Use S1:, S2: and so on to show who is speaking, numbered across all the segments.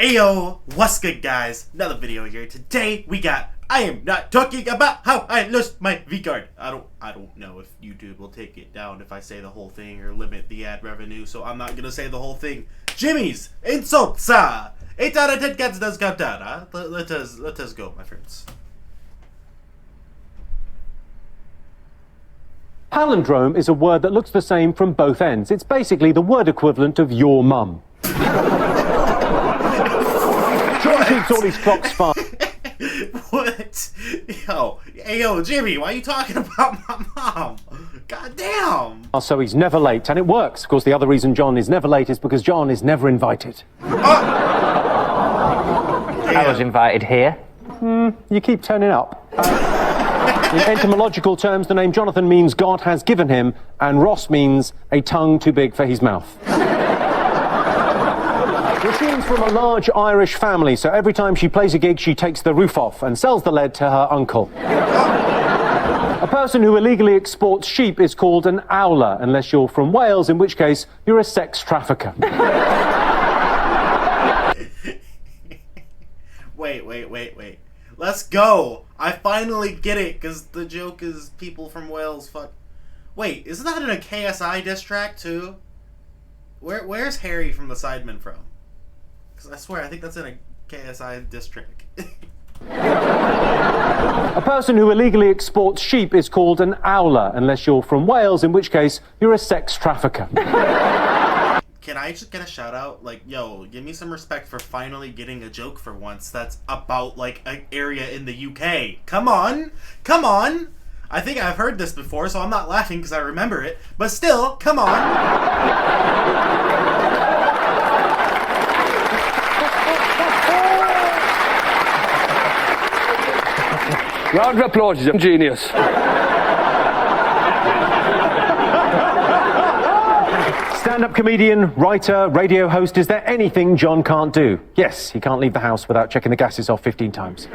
S1: Ayo, what's good guys? Another video here. Today we got I am not talking about how I lost my V-card. I don't know if YouTube will take it down if I say the whole thing or limit the ad revenue, so I'm not gonna say the whole thing. Jimmy's insults. 8 out of 10 cats does count down. Let us go, my friends.
S2: Palindrome is a word that looks the same from both ends. It's basically the word equivalent of your mum. John keeps all his clocks fine.
S1: What? Yo, Jimmy, why are you talking about my mom? God damn.
S2: So he's never late, and it works. Of course, the other reason John is never late is because John is never invited.
S3: I was invited here.
S2: You keep turning up. In etymological terms, the name Jonathan means God has given him, and Ross means a tongue too big for his mouth. Roshin's from a large Irish family, so every time she plays a gig, she takes the roof off and sells the lead to her uncle. A person who illegally exports sheep is called an owler, unless you're from Wales, in which case you're a sex trafficker.
S1: Wait. Let's go. I finally get it, because the joke is people from Wales fuck. Wait, isn't that in a KSI diss track, too? Where's Harry from the Sidemen from? Because I swear, I think that's in a KSI diss track.
S2: A person who illegally exports sheep is called an owler, unless you're from Wales, in which case you're a sex trafficker.
S1: Can I just get a shout out? Like, yo, give me some respect for finally getting a joke for once that's about, like, an area in the UK. Come on! I think I've heard this before, so I'm not laughing because I remember it. But still, come on!
S3: Round of applause, you genius.
S2: Stand-up comedian, writer, radio host, is there anything John can't do? Yes, he can't leave the house without checking the gases off 15 times.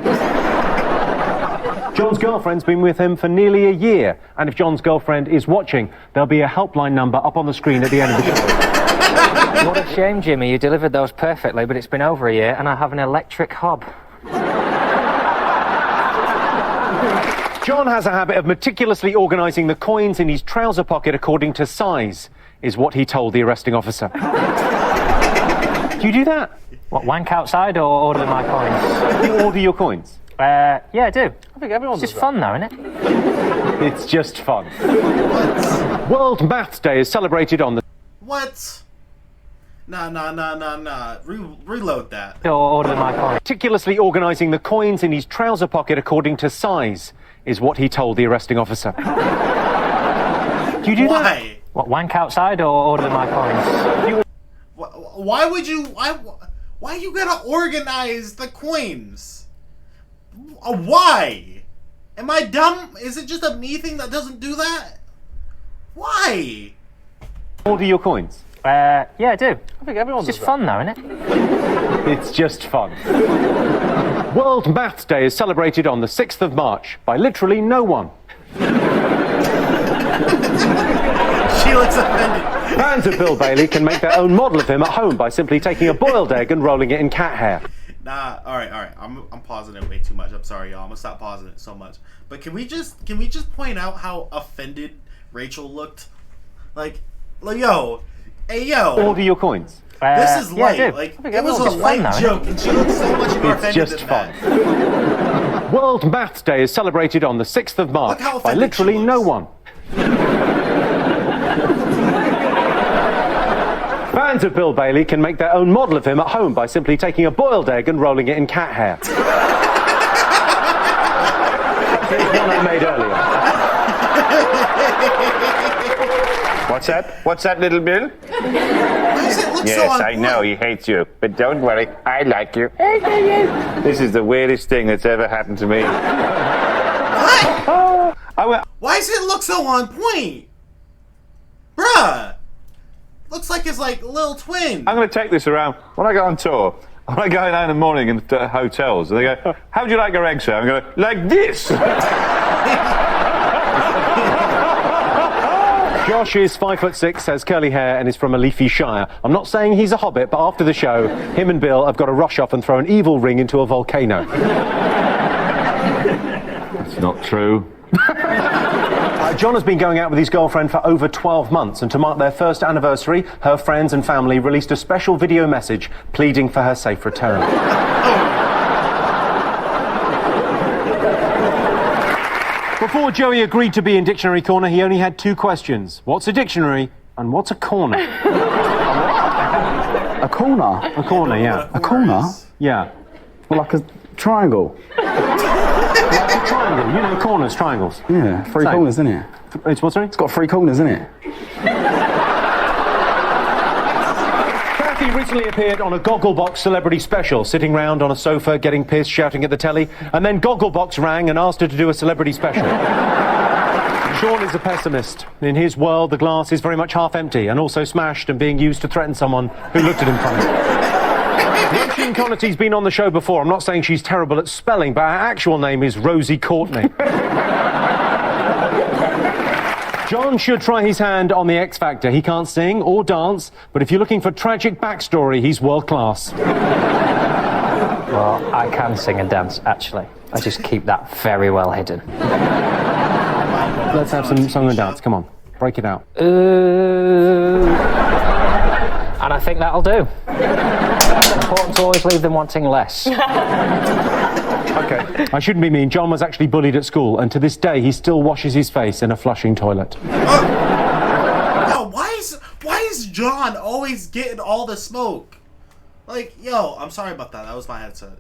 S2: John's girlfriend's been with him for nearly a year, and if John's girlfriend is watching, there'll be a helpline number up on the screen at the end of the show.
S3: What a shame, Jimmy. You delivered those perfectly, but it's been over a year and I have an electric hob.
S2: John has a habit of meticulously organising the coins in his trouser pocket according to size, is what he told the arresting officer. Do you do that?
S3: What, wank outside or order my coins?
S2: Do you order your coins?
S3: Yeah, I do.
S4: I think everyone
S3: It's
S4: does
S3: just fun though, isn't it?
S2: It's just fun. World Maths Day is celebrated on the...
S1: What? Nah. Reload that.
S3: Or order my coins.
S2: Meticulously organising the coins in his trouser pocket according to size, is what he told the arresting officer. Do you do that?
S1: Why?
S3: What, wank outside or order my coins?
S1: Why would you... Why you gotta organize the coins? Why? Am I dumb? Is it just a me thing that doesn't do that? Why?
S2: Order your coins.
S3: Yeah, I do.
S4: I think everyone
S3: It's
S4: does
S3: just fun though, isn't it?
S2: It's just fun. World Maths Day is celebrated on the 6th of March by literally no one.
S1: She looks offended.
S2: Fans of Bill Bailey can make their own model of him at home by simply taking a boiled egg and rolling it in cat hair.
S1: Nah, all right. I'm pausing it way too much. I'm sorry, y'all. I'm gonna stop pausing it so much. But can we just point out how offended Rachel looked? Like, yo, hey, yo.
S2: Order your coins.
S1: This is light.
S3: Yeah, I do.
S1: Like,
S4: I think
S1: it was a
S4: everyone's
S1: light
S3: fun, though,
S1: joke, and she looked so much more
S2: It's
S1: offended
S2: just
S1: than
S2: fun.
S1: that.
S2: World Maths Day is celebrated on the 6th of March
S1: Look how
S2: by
S1: offended she
S2: literally no
S1: looks.
S2: one. Fans of Bill Bailey can make their own model of him at home by simply taking a boiled egg and rolling it in cat hair. Here's one I made earlier.
S5: What's that, little Bill?
S1: Why does it look so
S5: Yes,
S1: on
S5: I know,
S1: point?
S5: he hates you. But don't worry, I like you. This is the weirdest thing that's ever happened to me.
S1: What? Why does it look so on point? Bruh! Looks like it's like little twin.
S5: I'm going to take this around. When I go on tour, when I go out in the morning in hotels, and they go, how would you like your eggs, sir? I'm going, like this!
S2: Josh is 5'6", has curly hair, and is from a leafy shire. I'm not saying he's a hobbit, but after the show, him and Bill have got to rush off and throw an evil ring into a volcano.
S5: That's not true.
S2: John has been going out with his girlfriend for over 12 months, and to mark their first anniversary, her friends and family released a special video message pleading for her safe return. Before Joey agreed to be in Dictionary Corner, he only had 2 questions. What's a dictionary and what's a corner?
S4: A corner?
S2: A corner, yeah.
S4: A corner?
S2: Yeah.
S4: Well, like a triangle.
S2: Like a triangle, you know, corners, triangles.
S4: Yeah, 3 corners, isn't it?
S2: It's what, sorry?
S4: It's got 3 corners, isn't it?
S2: Kathy recently appeared on a Gogglebox celebrity special, sitting round on a sofa, getting pissed, shouting at the telly, and then Gogglebox rang and asked her to do a celebrity special. Sean is a pessimist. In his world, the glass is very much half empty and also smashed and being used to threaten someone who looked at him funny. Roisin Connerty's been on the show before. I'm not saying she's terrible at spelling, but her actual name is Rosie Courtney. John should try his hand on the X Factor. He can't sing or dance, but if you're looking for tragic backstory, he's world class.
S3: Well, I can sing and dance, actually. I just keep that very well hidden.
S2: Let's have some song and dance. Come on, break it out.
S3: And I think that'll do. It's important to always leave them wanting less.
S2: Okay. I shouldn't be mean. John was actually bullied at school, and to this day, he still washes his face in a flushing toilet.
S1: Yo, why is John always getting all the smoke? Like, yo, I'm sorry about that. That was my headset.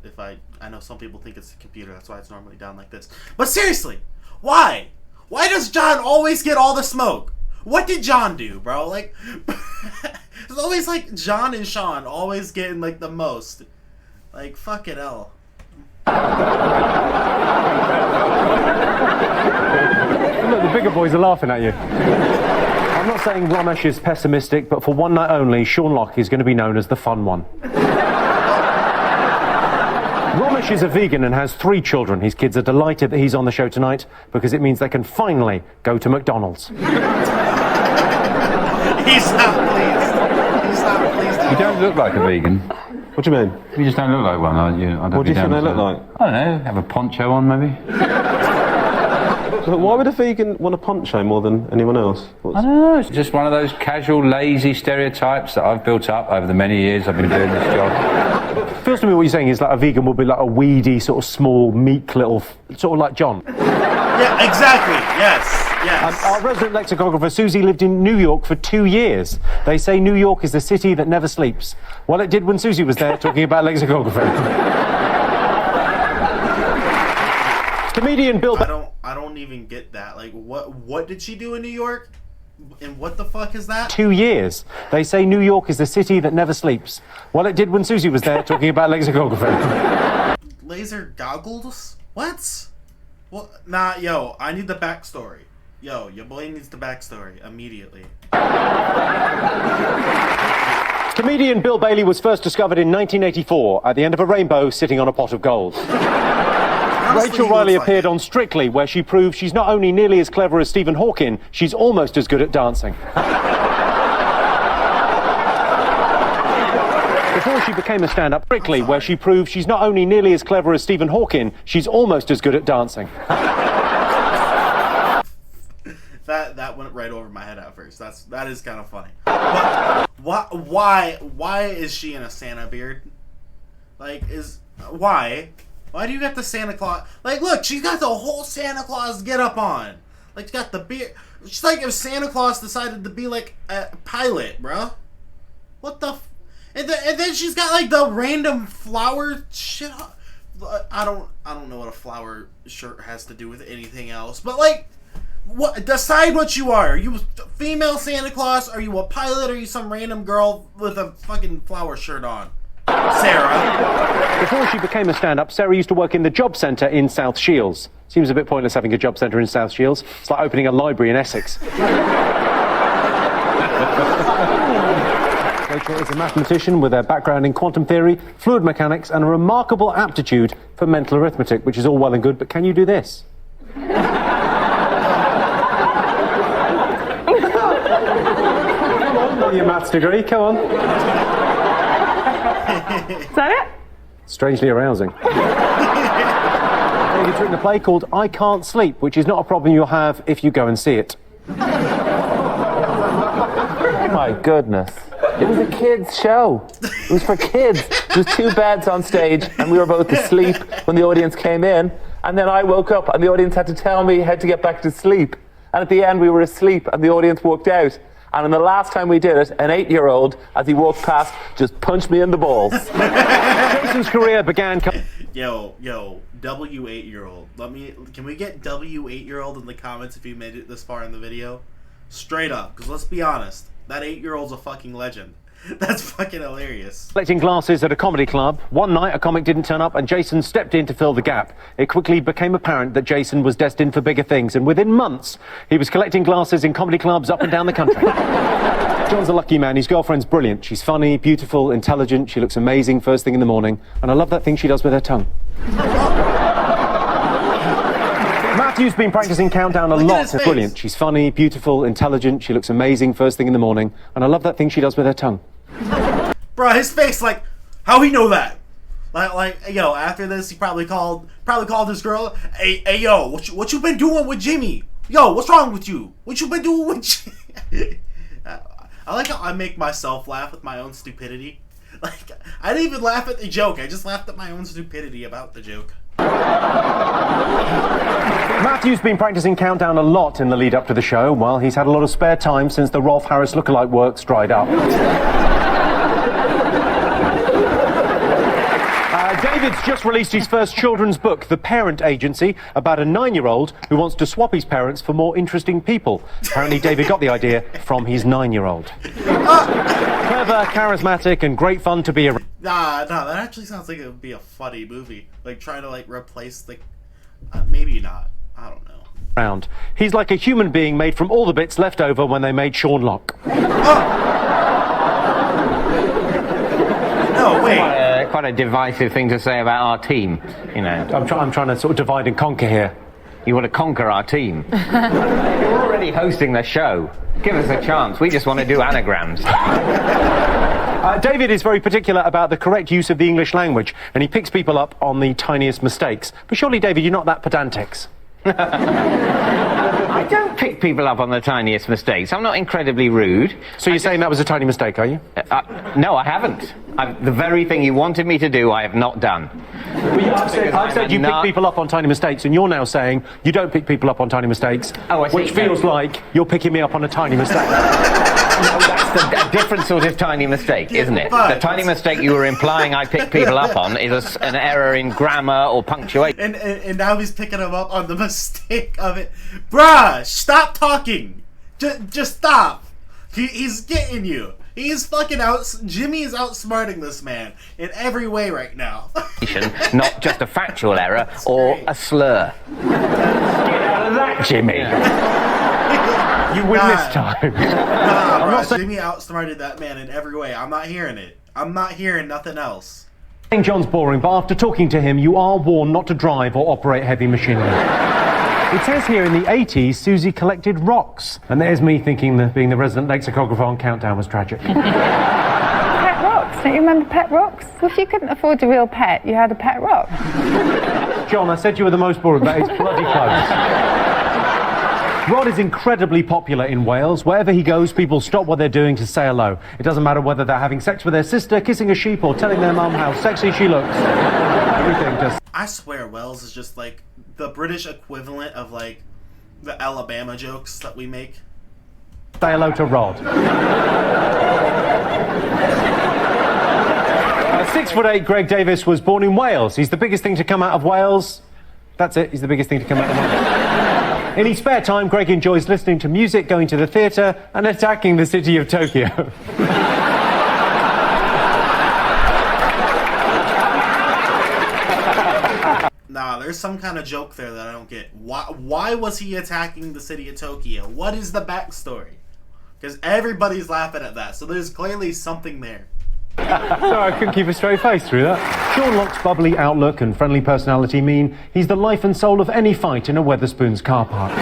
S1: I know some people think it's the computer. That's why it's normally down like this. But seriously, why? Why does John always get all the smoke? What did John do, bro? Like, it's always like John and Sean always getting like the most. Like, fuck it, hell.
S2: Look, the bigger boys are laughing at you. I'm not saying Ramesh is pessimistic, but for one night only, Sean Locke is going to be known as the fun one. Ramesh is a vegan and has 3 children. His kids are delighted that he's on the show tonight because it means they can finally go to McDonald's.
S1: He's not pleased. He's not pleased.
S5: You don't look like a vegan.
S6: What do you mean?
S5: You just don't look like one. I don't
S6: What do you think they look like?
S5: I don't know. Have a poncho on, maybe.
S6: So why would a vegan want a poncho more than anyone else?
S5: I don't know. It's just one of those casual, lazy stereotypes that I've built up over the many years I've been doing this job.
S2: Feels to me what you're saying is like a vegan will be like a weedy, sort of small, meek little, sort of like John.
S1: Yeah, exactly. Yes. Yes.
S2: Our resident lexicographer Susie lived in New York for 2 years. They say New York is the city that never sleeps. Well, it did when Susie was there talking about lexicography. Comedian Bill...
S1: I don't even get that. Like, what did she do in New York? And what the fuck is that?
S2: 2 years. They say New York is the city that never sleeps. Well, it did when Susie was there talking about lexicography.
S1: Laser goggles? What? Well, nah, yo, I need the backstory. Yo, your boy needs the backstory immediately.
S2: Comedian Bill Bailey was first discovered in 1984 at the end of a rainbow sitting on a pot of gold.
S1: Honestly,
S2: Rachel
S1: he
S2: Riley
S1: looks like
S2: appeared
S1: it.
S2: on Strictly, where she proved she's not only nearly as clever as Stephen Hawking, she's almost as good at dancing. Before she became a stand-up, Strictly, where she proved she's not only nearly as clever as Stephen Hawking, she's almost as good at dancing.
S1: That went right over my head at first. That is kind of funny. But why is she in a Santa beard? Like, why do you got the Santa Claus? Like, look, she's got the whole Santa Claus get up on. Like, she's got the beard. She's like if Santa Claus decided to be like a pilot, bro. What the? And then she's got like the random flower shit. I don't know what a flower shirt has to do with anything else, but like. What? Decide what you are. Are you a female Santa Claus? Are you a pilot? Are you some random girl with a fucking flower shirt on? Sarah.
S2: Before she became a stand-up, Sarah used to work in the job centre in South Shields. Seems a bit pointless having a job centre in South Shields. It's like opening a library in Essex. Rachel is a mathematician with a background in quantum theory, fluid mechanics, and a remarkable aptitude for mental arithmetic, which is all well and good, but can you do this? your maths degree. Come on.
S7: Is that it?
S2: Strangely arousing. David's written a play called I Can't Sleep, which is not a problem you'll have if you go and see it.
S8: Oh my goodness. It was a kids' show. It was for kids. There was two beds on stage and we were both asleep when the audience came in. And then I woke up and the audience had to tell me how to get back to sleep. And at the end we were asleep and the audience walked out. And in the last time we did it, an 8-year-old, as he walked past, just punched me in the balls.
S2: Jason's career began...
S1: Yo, W8-year-old. Can we get W8-year-old in the comments if you made it this far in the video? Straight up, because let's be honest, that 8-year-old's a fucking legend. That's fucking hilarious.
S2: Collecting glasses at a comedy club. One night, a comic didn't turn up and Jason stepped in to fill the gap. It quickly became apparent that Jason was destined for bigger things, and within months, he was collecting glasses in comedy clubs up and down the country. John's a lucky man. His girlfriend's brilliant. She's funny, beautiful, intelligent. She looks amazing first thing in the morning. And I love that thing she does with her tongue. Matthew's been practicing countdown a lot. It's brilliant. She's funny, beautiful, intelligent. She looks amazing first thing in the morning. And I love that thing she does with her tongue.
S1: Bro, his face, like, how he know that? Like, yo, after this, he probably called his girl. Hey, yo, what you been doing with Jimmy? Yo, what's wrong with you? What you been doing with Jimmy? I like how I make myself laugh with my own stupidity. Like, I didn't even laugh at the joke. I just laughed at my own stupidity about the joke.
S2: Matthew's been practicing countdown a lot in the lead up to the show. Well, he's had a lot of spare time since the Rolf Harris lookalike works dried up. David's just released his first children's book, The Parent Agency, about a 9-year-old who wants to swap his parents for more interesting people. Apparently, David got the idea from his 9-year-old. Clever, charismatic, and great fun to be around.
S1: Nah, that actually sounds like it would be a funny movie. Like, trying to, like, replace the... maybe not. I don't know.
S2: He's like a human being made from all the bits left over when they made Sean Locke.
S1: No, wait.
S3: Quite a divisive thing to say about our team, you know.
S2: I'm trying to sort of divide and conquer here.
S3: You want to conquer our team? You're already hosting the show. Give us a chance. We just want to do anagrams.
S2: David is very particular about the correct use of the English language, and he picks people up on the tiniest mistakes. But surely, David, you're not that pedantic.
S3: I don't pick people up on the tiniest mistakes. I'm not incredibly rude.
S2: So you're saying that was a tiny mistake, are you?
S3: No, I haven't. The very thing you wanted me to do, I have not done.
S2: I've said you pick people up on tiny mistakes, and you're now saying you don't pick people up on tiny mistakes, which feels like you're picking me up on a tiny mistake.
S3: No, that's a different sort of tiny mistake, isn't it? The tiny mistake you were implying I pick people up on is an error in grammar or punctuation.
S1: And now he's picking him up on the mistake of it. Bruh, stop talking. Just stop. He's getting you. He's fucking Jimmy is outsmarting this man in every way right now.
S3: Not just a factual error or a slur. Get out of that, Jimmy.
S2: You win this time.
S1: Nah, bro, Jimmy outsmarted that man in every way. I'm not hearing it. I'm not hearing nothing else.
S2: John's boring, but after talking to him, you are warned not to drive or operate heavy machinery. It says here in the 80s, Susie collected rocks. And there's me thinking that being the resident lexicographer on Countdown was tragic.
S7: Pet rocks. Don't you remember pet rocks? Well, if you couldn't afford a real pet, you had a pet rock.
S2: John, I said you were the most boring, but it's bloody close. Rod is incredibly popular in Wales. Wherever he goes, people stop what they're doing to say hello. It doesn't matter whether they're having sex with their sister, kissing a sheep, or telling their mum how sexy she looks. Everything just...
S1: I swear Wales is just like the British equivalent of like the Alabama jokes that we make.
S2: Say hello to Rod. 6'8", Greg Davis was born in Wales. He's the biggest thing to come out of Wales. That's it, he's the biggest thing to come out of Wales. In his spare time, Greg enjoys listening to music, going to the theatre, and attacking the city of Tokyo.
S1: Nah, there's some kind of joke there that I don't get. Why was he attacking the city of Tokyo? What is the backstory? Because everybody's laughing at that, so there's clearly something there.
S2: Sorry, I couldn't keep a straight face through that. Sean Locke's bubbly outlook and friendly personality mean he's the life and soul of any fight in a Wetherspoons car park.
S1: I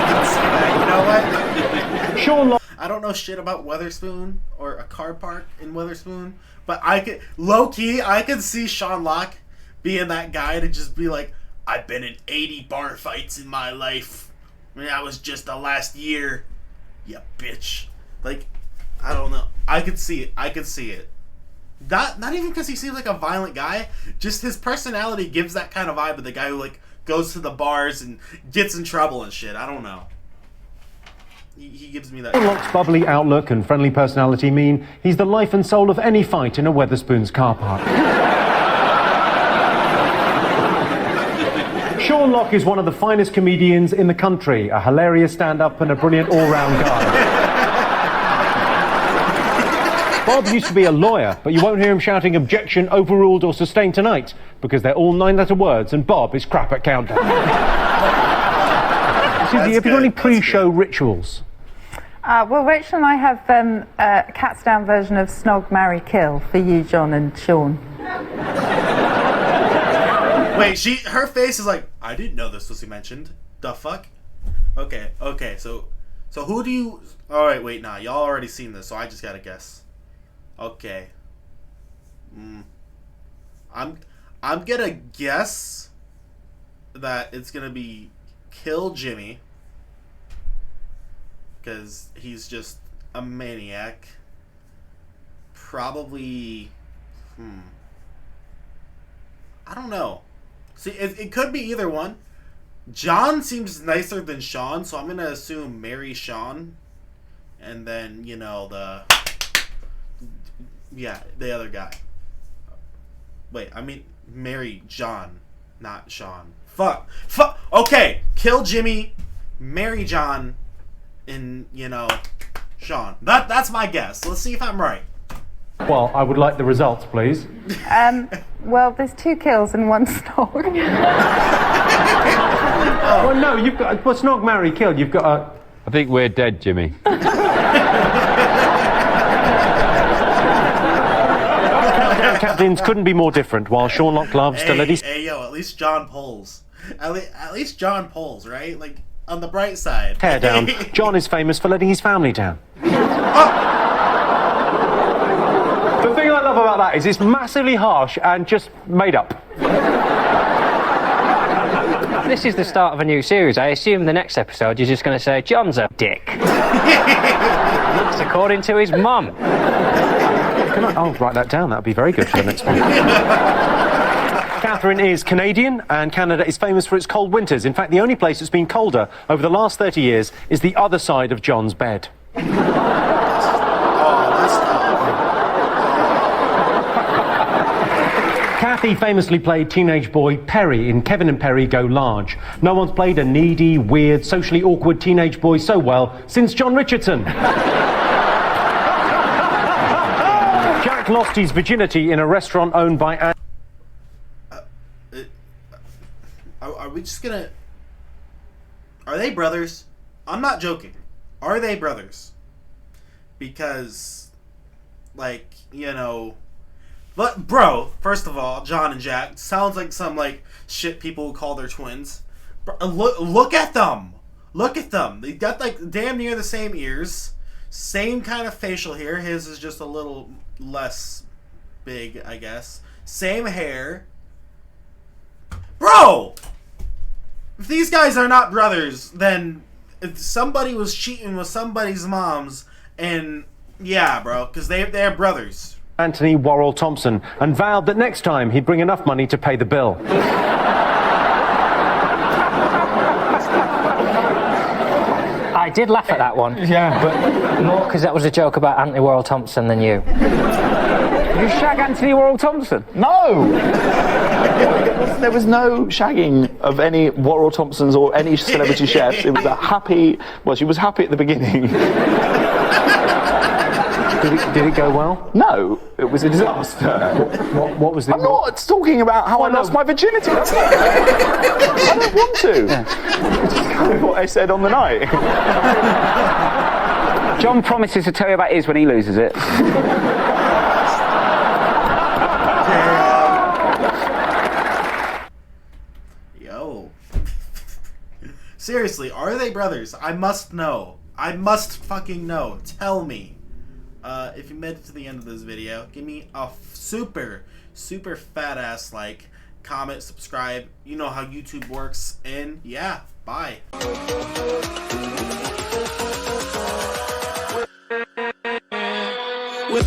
S1: can see that, you know what?
S2: Sean Locke...
S1: I don't know shit about Weatherspoon or a car park in Weatherspoon, but I could low key I could see Sean Locke being that guy to just be like, I've been in 80 bar fights in my life. I mean, that was just the last year. You bitch. Like, I don't know. I could see it. I could see it. Not even because he seems like a violent guy. Just his personality gives that kind of vibe of the guy who like goes to the bars and gets in trouble and shit. I don't know. He gives me that.
S2: Sean Locke's bubbly outlook and friendly personality mean he's the life and soul of any fight in a Weatherspoon's car park. Sean Locke is one of the finest comedians in the country, a hilarious stand-up and a brilliant all-round guy. Bob used to be a lawyer, but you won't hear him shouting objection, overruled or sustained tonight, because they're all 9-letter words and Bob is crap at countdown. Susie, have you got any pre-show rituals?
S7: Well, Rachel and I have a cats down version of Snog, Marry, Kill for you, John and Sean.
S1: Wait, her face is like, I didn't know this was mentioned. The fuck? Okay, so who do you... Alright, wait, nah, y'all already seen this, so I just gotta guess. Okay. I'm gonna guess that it's gonna be Kill Jimmy, because he's just a maniac. Probably... I don't know. See, it could be either one. John seems nicer than Sean, so I'm going to assume marry Sean. And then, you know, the other guy. Wait, I mean, marry John, not Sean. Fuck. Okay, kill Jimmy, marry John, and, you know, Sean. That's my guess. Let's see if I'm right.
S2: Well, I would like the results, please.
S7: Well, there's 2 kills and 1 snog.
S2: Well, no, you've got... Well, Snog, Marry, Kill, you've got a...
S9: I think we're dead, Jimmy.
S2: Captains couldn't be more different, while Sean Locke loves to let his...
S1: Hey, yo, at least John pulls. At least John pulls, right? Like, on the bright side.
S2: hair down. John is famous for letting his family down. The thing I love about that is it's massively harsh and just made up.
S10: This is the start of a new series. I assume the next episode you're just going to say, John's a dick. It's according to his mum.
S2: I'll write that down. That would be very good for the next one. Catherine is Canadian, and Canada is famous for its cold winters. In fact, the only place that's been colder over the last 30 years is the other side of John's bed. Kathy famously played teenage boy Perry in Kevin and Perry Go Large. No one's played a needy, weird, socially awkward teenage boy so well since John Richardson. Jack lost his virginity in a restaurant owned by Anne.
S1: Are we just gonna... Are they brothers? I'm not joking. Are they brothers? Because, like, you know... But, bro, first of all, John and Jack sounds like some, like, shit people would call their twins. Look at them! Look at them! They got, like, damn near the same ears. Same kind of facial hair. His is just a little less big, I guess. Same hair. Bro! If these guys are not brothers, then somebody was cheating with somebody's moms, and yeah, bro, because they're brothers.
S2: Anthony Worrell Thompson, and vowed that next time he'd bring enough money to pay the bill.
S10: I did laugh at that one.
S8: Yeah, but...
S10: More because that was a joke about Anthony Worrell Thompson than you.
S8: Did you shag Anthony Worrell Thompson? No! There was no shagging of any Worrell Thompsons or any celebrity chefs. It was a happy... Well, she was happy at the beginning.
S2: Did it go well?
S8: No, it was a disaster.
S2: What was the...
S8: I'm not talking about how I lost my virginity. I don't want to. Yeah. It's just kind of what I said on the night. John promises to tell you about his when he loses it.
S1: Yo. Seriously, are they brothers? I must know. I must fucking know. Tell me. If you made it to the end of this video, give me a super fat ass like, comment, subscribe. You know how YouTube works. And yeah, bye.
S9: With